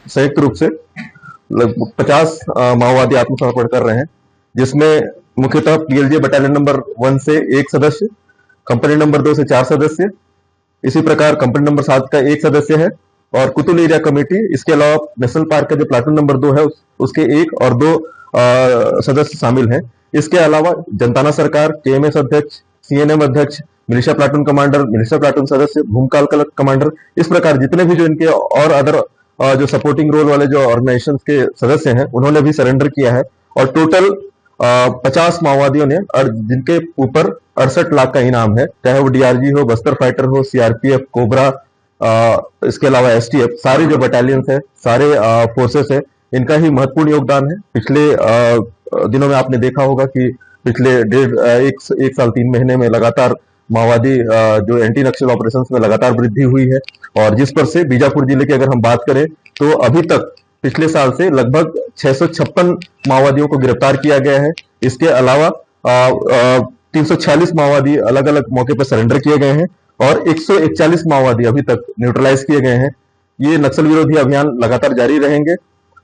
संयुक्त रूप से लगभग 50 माओवादी आत्मसमर्पण कर रहे हैं, जिसमें मुख्यतः पीएलजे बटालियन नंबर 1 से 1 सदस्य, कंपनी नंबर 2 से 4 सदस्य, इसी प्रकार कंपनी नंबर 7 का 1 सदस्य है और कुतुल एरिया कमेटी, इसके अलावा नेशनल पार्क का जो प्लाटून नंबर 2 है उसके 1 और 2 सदस्य शामिल हैं। इसके अलावा जनताना सरकार, केएमएस अध्यक्ष, सीएनएम अध्यक्ष, militia platoon commander, militia platoon सदस्य, भूमकाल कमांडर, इस प्रकार जितने भी जो इनके और अदर जो सपोर्टिंग रोल वाले जो ऑर्गेनाइजेशन के सदस्य हैं, उन्होंने भी सरेंडर किया है और टोटल 50 माओवादियों ने, और जिनके ऊपर 68 लाख का इनाम है, चाहे वो डीआरजी हो, बस्तर फाइटर हो, सीआरपीएफ, कोबरा, इसके अलावा एसटीएफ, सारे जो बटालियंस है, सारे फोर्सेस है, इनका ही महत्वपूर्ण योगदान है। पिछले दिनों में आपने देखा होगा कि पिछले एक साल 3 महीने में लगातार माओवादी जो एंटी नक्सल ऑपरेशंस में लगातार वृद्धि हुई है और जिस पर से बीजापुर जिले की अगर हम बात करें तो अभी तक पिछले साल से लगभग 656 माओवादियों को गिरफ्तार किया गया है। इसके अलावा 346 माओवादी अलग अलग मौके पर सरेंडर किए गए हैं और 141 माओवादी अभी तक न्यूट्रलाइज किए गए हैं। ये नक्सल विरोधी अभियान लगातार जारी रहेंगे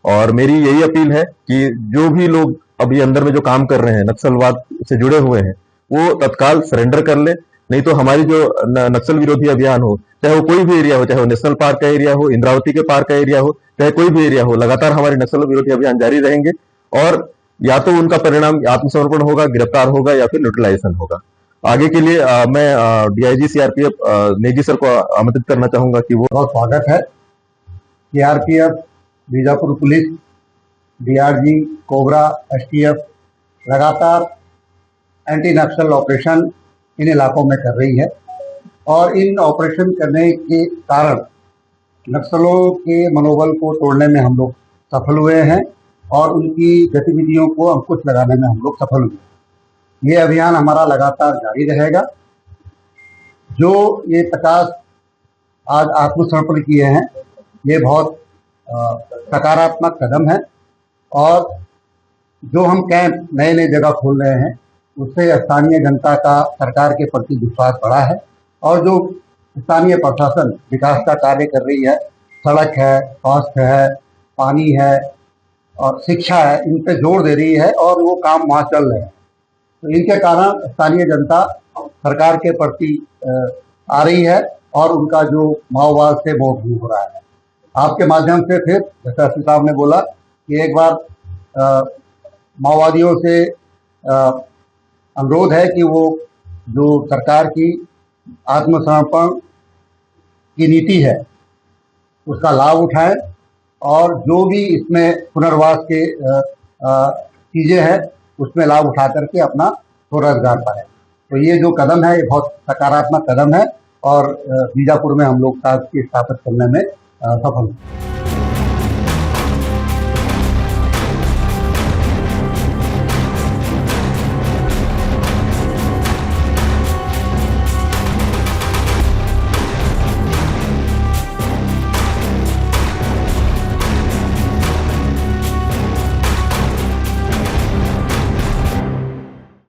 और मेरी यही अपील है कि जो भी लोग अभी अंदर में जो काम कर रहे हैं, नक्सलवाद से जुड़े हुए हैं, वो तत्काल सरेंडर कर ले, नहीं तो हमारी जो नक्सल विरोधी अभियान हो, चाहे वो कोई भी एरिया हो, चाहे वो नेशनल पार्क का एरिया हो, इंद्रावती के पार्क का एरिया हो, चाहे कोई भी एरिया हो, लगातार हमारे नक्सल विरोधी अभियान जारी रहेंगे और या तो उनका परिणाम आत्मसमर्पण होगा, गिरफ्तार होगा या फिर न्यूट्रलाइजेशन होगा। आगे के लिए मैं डीआईजी सीआरपीएफ नेगी सर को आमंत्रित करना चाहूंगा कि वो। बहुत स्वागत है। CRPF, Bijapur police, DRG, cobra, STF लगातार एंटी नक्सल ऑपरेशन इन इलाकों में कर रही है और इन ऑपरेशन करने के कारण नक्सलों के मनोबल को तोड़ने में हम लोग सफल हुए हैं और उनकी गतिविधियों को अंकुश लगाने में हम लोग सफल हुए। ये अभियान हमारा लगातार जारी रहेगा। जो ये 50 आज आत्मसमर्पण किए हैं, ये बहुत सकारात्मक कदम है और जो हम कैंप नए नए जगह खोल रहे हैं, उससे स्थानीय जनता का सरकार के प्रति विश्वास बढ़ा है और जो स्थानीय प्रशासन विकास का कार्य कर रही है, सड़क है, स्वास्थ्य है, पानी है और शिक्षा है, इन पे जोर दे रही है और वो काम वहाँ चल रहे हैं। तो इनके कारण स्थानीय जनता सरकार के प्रति आ रही है और उनका जो माओवाद से मोह दूर हो रहा है। आपके माध्यम से फिर जैसा श्री साहब ने बोला कि एक बार माओवादियों से अनुरोध है कि वो जो सरकार की आत्मसमर्पण की नीति है उसका लाभ उठाएं और जो भी इसमें पुनर्वास के चीज़ें हैं उसमें लाभ उठा करके अपना स्वरोजगार पाए। तो ये जो कदम है, ये बहुत सकारात्मक कदम है और बीजापुर में हम लोग साथ की स्थापित करने में सफल हुए।